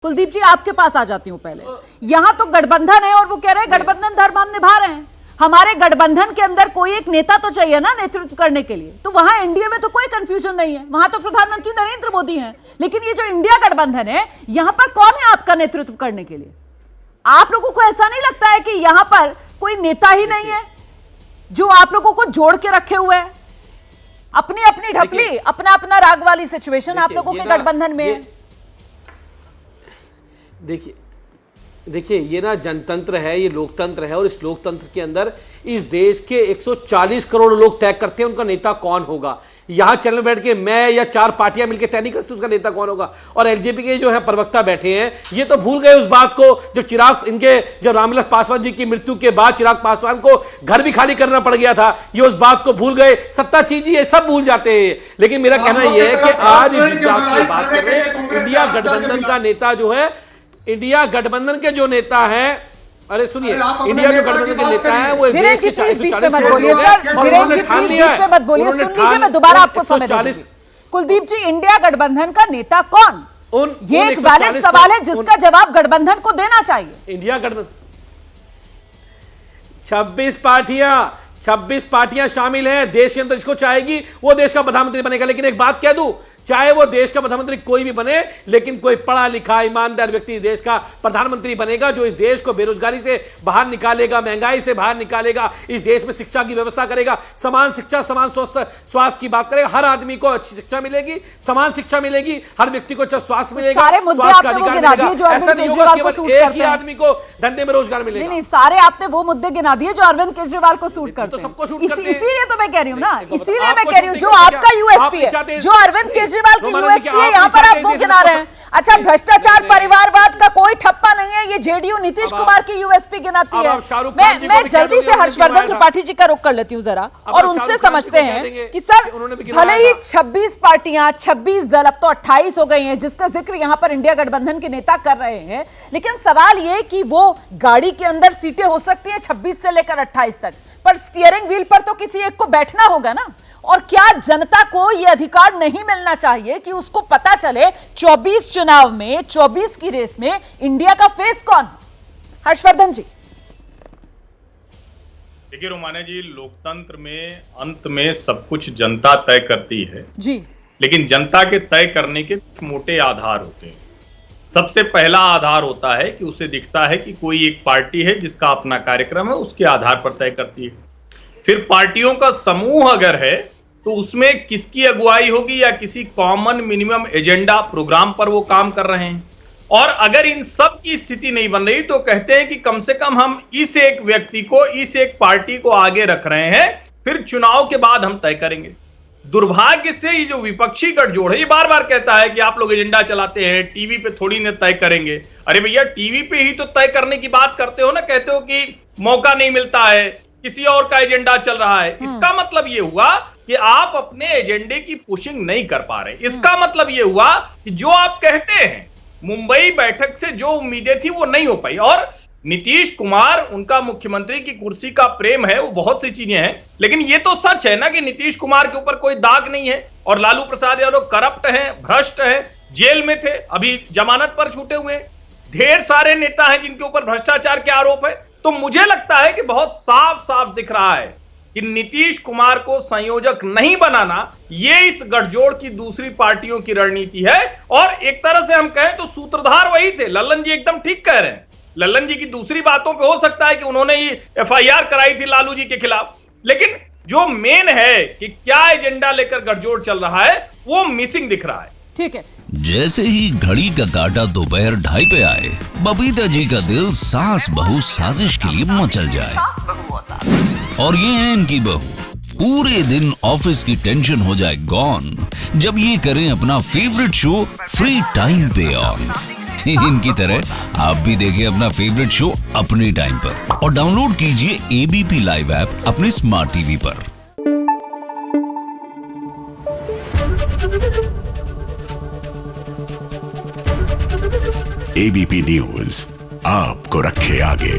कुलदीप जी आपके पास आ जाती हूं पहले। यहां तो गठबंधन है और वो कह रहे हैं गठबंधन धर्म हम निभा रहे हैं। हमारे गठबंधन के अंदर कोई एक नेता तो चाहिए ना नेतृत्व करने के लिए। तो वहां एनडीए में तो कोई कंफ्यूजन नहीं है, वहां तो प्रधानमंत्री नरेंद्र मोदी हैं। लेकिन ये जो इंडिया गठबंधन है, यहां पर कौन है आपका नेतृत्व करने के लिए? आप लोगों को ऐसा नहीं लगता है कि यहां पर कोई नेता ही नहीं है जो आप लोगों को जोड़ के रखे हुए है? अपनी अपनी ढपली, अपना अपना राग वाली सिचुएशन आप लोगों के गठबंधन में है। देखिए ये ना जनतंत्र है, ये लोकतंत्र है और इस लोकतंत्र के अंदर इस देश के 140 करोड़ लोग तय करते हैं उनका नेता कौन होगा। यहां चैनल में बैठ के मैं या 4 पार्टियां मिलकर तय नहीं करती उसका नेता कौन होगा। और एलजेपी के जो है प्रवक्ता बैठे हैं ये तो भूल गए उस बात को जब रामविलास पासवान जी की मृत्यु के बाद चिराग पासवान को घर भी खाली करना पड़ गया था, ये उस बात को भूल गए। सत्ता चीजी ये सब भूल जाते हैं। लेकिन मेरा कहना यह है कि आज इस बात की बात कर रहे हैं, इंडिया गठबंधन का नेता जो है, इंडिया गठबंधन के जो नेता है, अरे सुनिए, इंडिया जो गठबंधन के नेता है वो वीरेंद्र जी प्लीज बीच में मत बोलिए सर, वीरेंद्र जी प्लीज बीच में मत बोलिए, सुन लीजिए, मैं दोबारा आपको समय दूंगी। कुलदीप जी, इंडिया गठबंधन का नेता कौन? ये एक वैलिड सवाल है जिसका जवाब गठबंधन को देना चाहिए। इंडिया गठबंधन 26 पार्टियां शामिल हैं देश के अंदर। जिसको चाहेगी वो देश का प्रधानमंत्री बनेगा। लेकिन एक बात कह दूं, चाहे वो देश का प्रधानमंत्री कोई भी बने, लेकिन कोई पढ़ा लिखा ईमानदार व्यक्ति देश का प्रधानमंत्री बनेगा जो इस देश को बेरोजगारी से बाहर निकालेगा, महंगाई से बाहर निकालेगा, इस देश में शिक्षा की व्यवस्था करेगा, समान शिक्षा समान स्वास्थ्य की बात करेगा। हर आदमी को अच्छी शिक्षा मिलेगी, समान शिक्षा मिलेगी, हर व्यक्ति को अच्छा स्वास्थ्य मिलेगा, स्वास्थ्य का अधिकार मिलेगा। ऐसा नहीं होगा केवल एक ही आदमी को धंधे में रोजगार मिलेगा। नहीं, सारे आपने वो मुद्दे गिना दिए जो अरविंद केजरीवाल को सूट करते हैं। तो सबको सूट करते हैं। इसीलिए तो मैं कह रही हूँ ना, इसीलिए मैं कह रही हूँ जो आपका यूएसपी है, जो अरविंद केजरीवाल की यूएसपी है, यहाँ पर आप वो गिना रहे हैं। अच्छा, भ्रष्टाचार परिवारवाद का कोई ठप्पा नहीं है, ये जेडीयू नीतीश कुमार की यूएसपी गिनाती है। मैं जल्दी से हर्षवर्धन त्रिपाठी जी का रुख कर लेती हूँ जरा, और उनसे समझते हैं कि सर भले ही 26 पार्टियां, 26 दल, अब तो 28 हो गई हैं जिसका जिक्र यहाँ पर इंडिया गठबंधन के नेता कर रहे हैं, लेकिन सवाल ये कि वो गाड़ी के अंदर सीटें हो सकती हैं 26 से लेकर 28 तक, पर स्टीयरिंग व्हील पर तो किसी एक को बैठना होगा ना। और क्या जनता को यह अधिकार नहीं मिलना चाहिए कि उसको पता चले 24 चुनाव में, 24 की रेस में इंडिया का फेस कौन? हर्षवर्धन जी। देखिए रोमाना जी, लोकतंत्र में अंत में सब कुछ जनता तय करती है जी, लेकिन जनता के तय करने के कुछ मोटे आधार होते हैं। सबसे पहला आधार होता है कि उसे दिखता है कि कोई एक पार्टी है जिसका अपना कार्यक्रम है, उसके आधार पर तय करती है। फिर पार्टियों का समूह अगर है तो उसमें किसकी अगुवाई होगी या किसी कॉमन मिनिमम एजेंडा प्रोग्राम पर वो काम कर रहे हैं। और अगर इन सब की स्थिति नहीं बन रही तो कहते हैं कि कम से कम हम इस एक व्यक्ति को, इस एक पार्टी को आगे रख रहे हैं, फिर चुनाव के बाद हम तय करेंगे। दुर्भाग्य से ये जो विपक्षी गठजोड़ है ये बार बार कहता है कि आप लोग एजेंडा चलाते हैं, टीवी पे थोड़ी न तय करेंगे। अरे भैया, टीवी पे ही तो तय करने की बात करते हो ना, कहते हो कि मौका नहीं मिलता है, किसी और का एजेंडा चल रहा है। इसका मतलब ये हुआ कि आप अपने एजेंडे की पुशिंग नहीं कर पा रहे। इसका मतलब ये हुआ कि जो आप कहते हैं, मुंबई बैठक से जो उम्मीदें थी वो नहीं हो पाई। और नीतीश कुमार, उनका मुख्यमंत्री की कुर्सी का प्रेम है, वो बहुत सी चीजें हैं, लेकिन ये तो सच है ना कि नीतीश कुमार के ऊपर कोई दाग नहीं है। और लालू प्रसाद यादव करप्ट हैं, भ्रष्ट हैं, जेल में थे, अभी जमानत पर छूटे हुए हैं। ढेर सारे नेता हैं जिनके ऊपर भ्रष्टाचार के आरोप है। तो मुझे लगता है कि बहुत साफ साफ दिख रहा है कि नीतीश कुमार को संयोजक नहीं बनाना, ये इस गठजोड़ की दूसरी पार्टियों की रणनीति है। और एक तरह से हम कहें तो सूत्रधार वही थे। लल्लन जी एकदम ठीक कह रहे हैं। लल्लन जी की दूसरी बातों पे हो सकता है कि उन्होंने ही एफआईआर कराई थी लालू जी के खिलाफ, लेकिन जो मेन है कि क्या एजेंडा लेकर गठजोड़ चल रहा है वो मिसिंग दिख रहा है। ठीक है। जैसे ही घड़ी का काटा दोपहर 2:30 पे आए, बबीता जी का दिल सास बहू साजिश के लिए मचल जाए। और ये है इनकी बहू, पूरे दिन ऑफिस की टेंशन हो जाए गॉन जब ये करें अपना फेवरेट शो फ्री टाइम पे ऑन। इनकी तरह आप भी देखें अपना फेवरेट शो अपने टाइम पर और डाउनलोड कीजिए एबीपी लाइव ऐप अपने स्मार्ट टीवी पर। एबीपी न्यूज आपको रखे आगे।